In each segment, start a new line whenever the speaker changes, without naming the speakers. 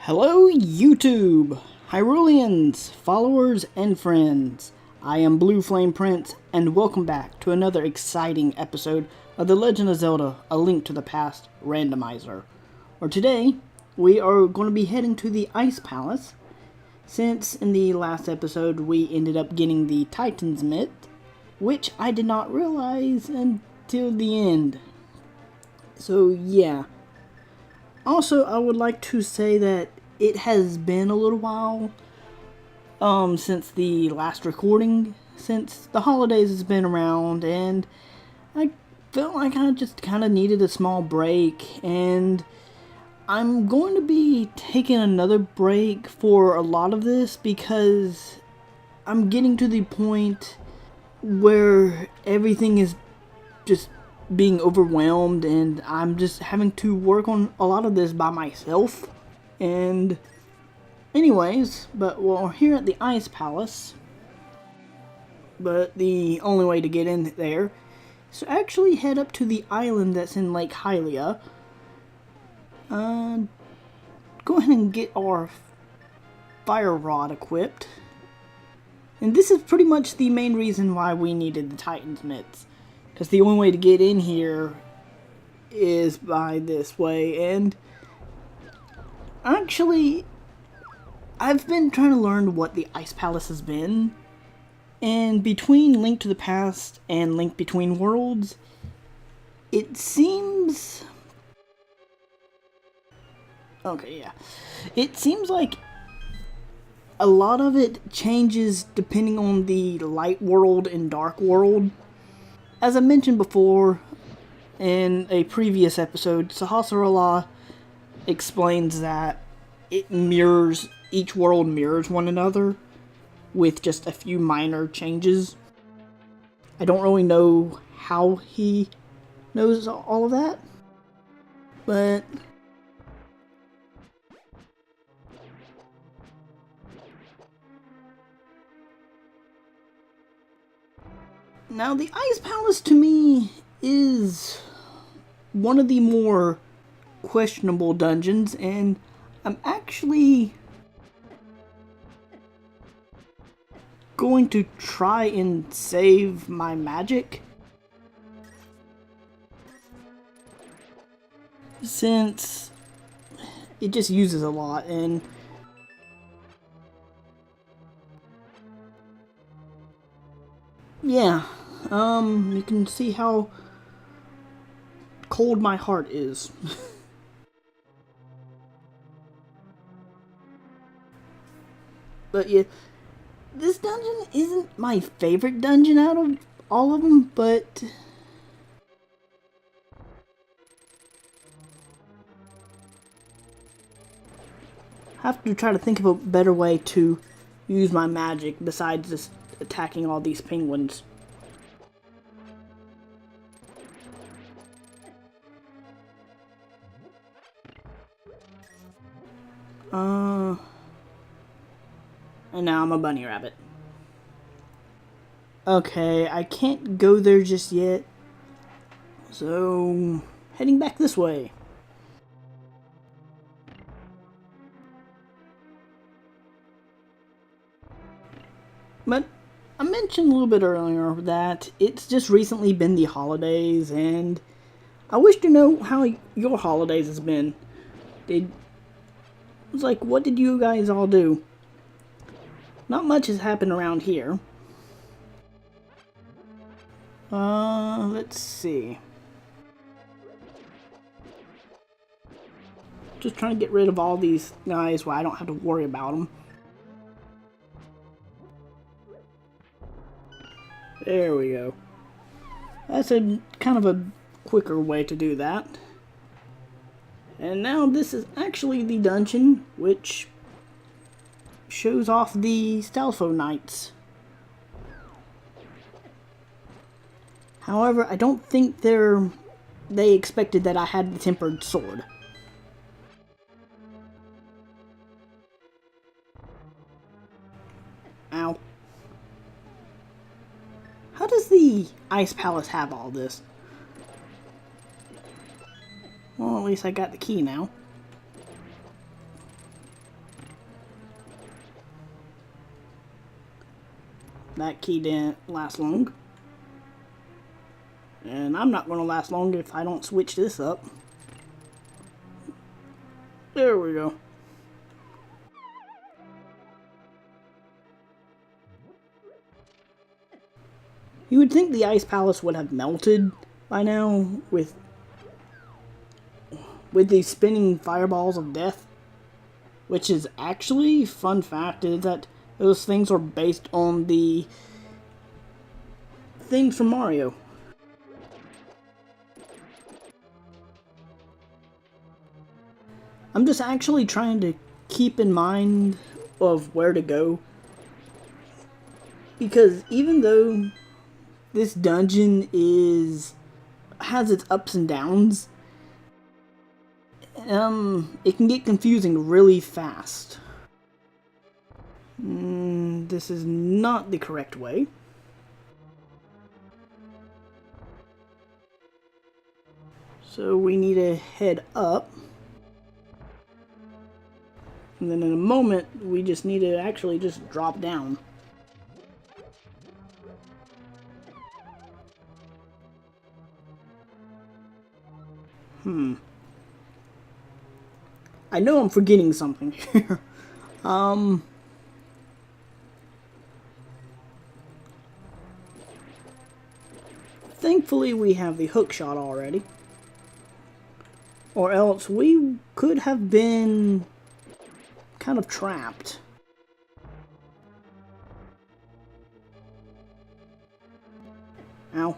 Hello YouTube, Hyrulians, followers and friends. I am BlueFlamePrince and welcome back to another exciting episode of The Legend of Zelda: A Link to the Past Randomizer. Or today, we are going to be heading to the Ice Palace, since in the last episode we ended up getting the Titan's Myth, which I did not realize until the end. So yeah. Also, I would like to say that it has been a little while since the last recording, since the holidays has been around, and I felt like I just kind of needed a small break, and I'm going to be taking another break for a lot of this because I'm getting to the point where everything is just being overwhelmed and I'm just having to work on a lot of this by myself. And anyways, but we're here at the Ice Palace, but the only way to get in there is to actually head up to the island that's in Lake Hylia. Go ahead and get our fire rod equipped. And this is pretty much the main reason why we needed the Titan's Myths, because the only way to get in here is by this way. And actually, I've been trying to learn what the Ice Palace has been, and between Link to the Past and Link Between Worlds, it seems... Okay, yeah. It seems like a lot of it changes depending on the light world and dark world. As I mentioned before in a previous episode, Sahasrara explains that each world mirrors one another with just a few minor changes. I don't really know how he knows all of that, but now, the Ice Palace to me is one of the more questionable dungeons, and I'm actually going to try and save my magic, since it just uses a lot. And yeah, you can see how cold my heart is. But yeah, this dungeon isn't my favorite dungeon out of all of them, but I have to try to think of a better way to use my magic besides just attacking all these penguins. And now I'm a bunny rabbit. Okay, I can't go there just yet, so heading back this way. But I mentioned a little bit earlier that it's just recently been the holidays, and I wish to know how your holidays has been. What did you guys all do? Not much has happened around here. Let's see. Just trying to get rid of all these guys where I don't have to worry about them. There we go. That's a kind of a quicker way to do that. And now this is actually the dungeon which shows off the Stalfo Knights. However, I don't think they expected that I had the tempered sword. Ow. How does the Ice Palace have all this? Well, at least I got the key now. That key didn't last long. And I'm not going to last long if I don't switch this up. There we go. You would think the Ice Palace would have melted by now with these spinning fireballs of death. Which is actually, fun fact, is that those things are based on the things from Mario. I'm just actually trying to keep in mind of where to go. Because even though this dungeon has its ups and downs, it can get confusing really fast. This is not the correct way. So we need to head up. And then in a moment, we just need to actually just drop down. I know I'm forgetting something here. Thankfully we have the hook shot already. Or else we could have been kind of trapped. Ow.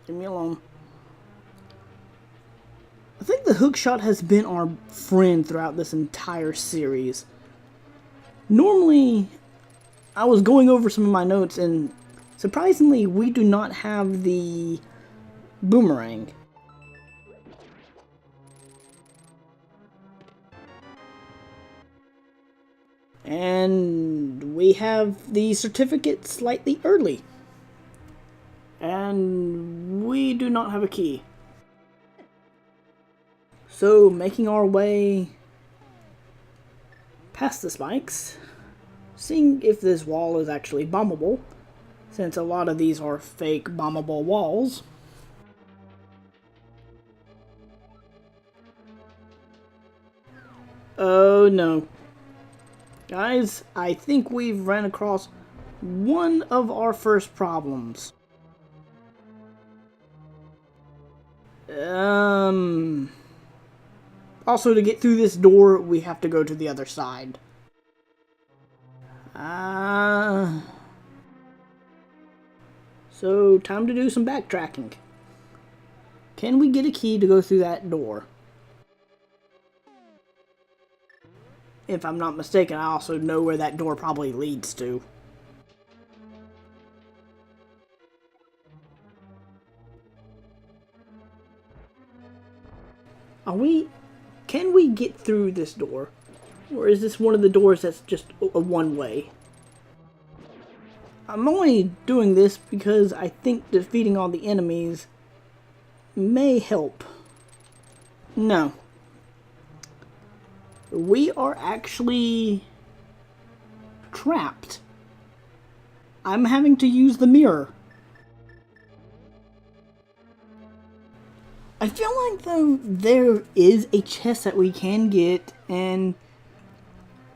Leave me alone. I think the hookshot has been our friend throughout this entire series. Normally, I was going over some of my notes, and surprisingly, we do not have the boomerang. And we have the certificate slightly early. And we do not have a key. So, making our way past the spikes, seeing if this wall is actually bombable, since a lot of these are fake bombable walls. Oh no. Guys, I think we've ran across one of our first problems. Also, to get through this door, we have to go to the other side. So, time to do some backtracking. Can we get a key to go through that door? If I'm not mistaken, I also know where that door probably leads to. Can we get through this door? Or is this one of the doors that's just a one-way? I'm only doing this because I think defeating all the enemies may help. No. We are actually trapped. I'm having to use the mirror. I feel like, though, there is a chest that we can get, and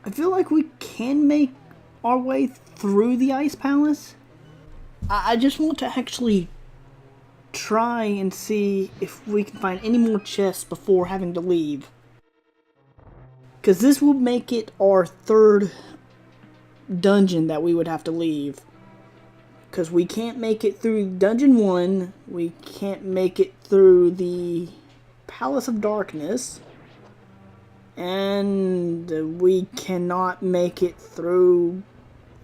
I feel like we can make our way through the Ice Palace. I just want to actually try and see if we can find any more chests before having to leave. Because this will make it our third dungeon that we would have to leave. Because we can't make it through Dungeon 1, we can't make it through the Palace of Darkness, and we cannot make it through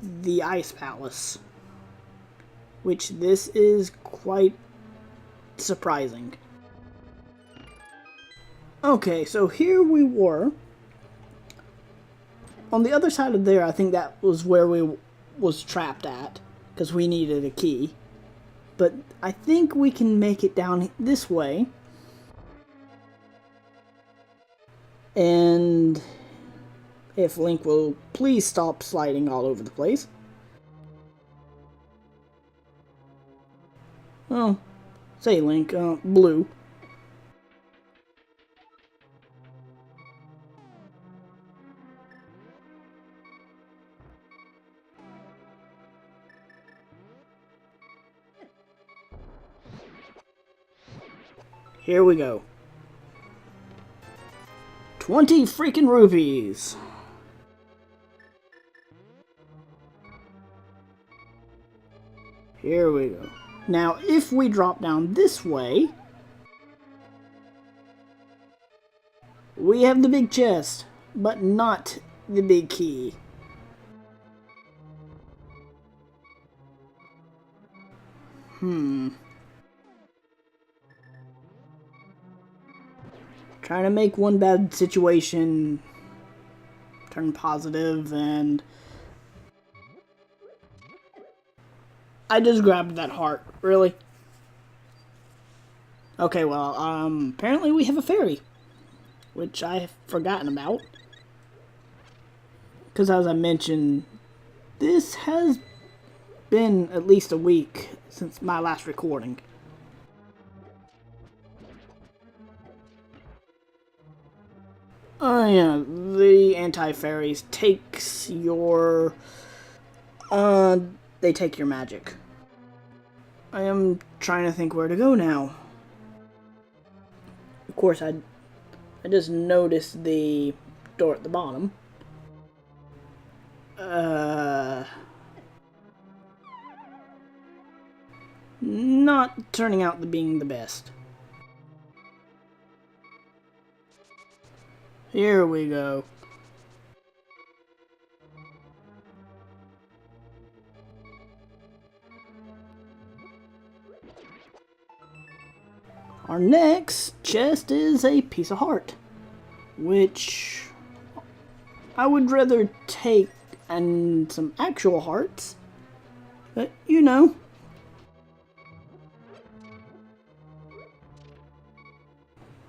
the Ice Palace. Which this is quite surprising. Okay, so here we were. On the other side of there, I think that was where we was trapped at. Because we needed a key. But I think we can make it down this way. And if Link will please stop sliding all over the place. Oh, say Link, blue. Here we go. 20 freaking rupees. Here we go. Now, if we drop down this way, we have the big chest, but not the big key. Trying to make one bad situation turn positive, and I just grabbed that heart. Really? Okay, well, apparently we have a fairy, which I have forgotten about. Because as I mentioned, this has been at least a week since my last recording. Oh yeah, the anti-fairies takes your... they take your magic. I am trying to think where to go now. Of course, I just noticed the door at the bottom. Not turning out to being the best. Here we go. Our next chest is a piece of heart, which I would rather take and some actual hearts, but you know.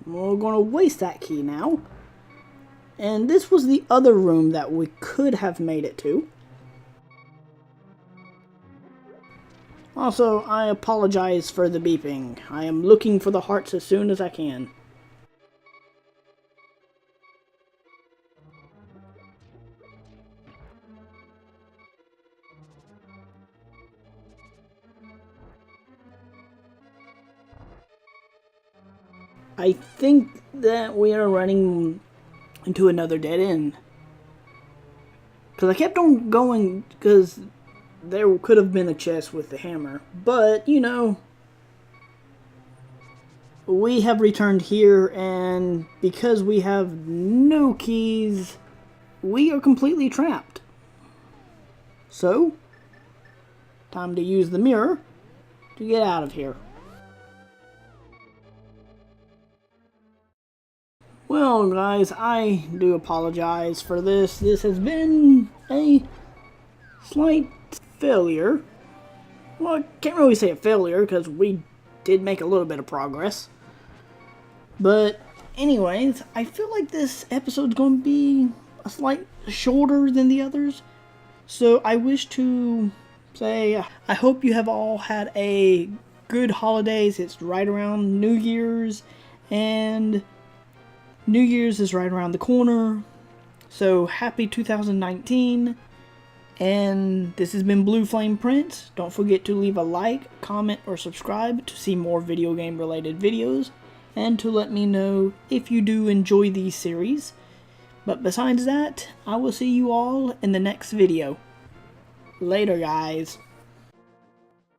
We're gonna waste that key now. And this was the other room that we could have made it to. Also, I apologize for the beeping. I am looking for the hearts as soon as I can. I think that we are running into another dead end. Because I kept on going, because there could have been a chest with the hammer. But, you know, we have returned here, and because we have no keys, we are completely trapped. So, time to use the mirror to get out of here. Well, guys, I do apologize for this. This has been a slight failure. Well, I can't really say a failure because we did make a little bit of progress. But anyways, I feel like this episode's going to be a slight shorter than the others. So I wish to say I hope you have all had a good holidays. It's right around New Year's, and New Year's is right around the corner, so happy 2019, and this has been BlueFlamePrince. Don't forget to leave a like, comment, or subscribe to see more video game related videos, and to let me know if you do enjoy these series. But besides that, I will see you all in the next video. Later, guys.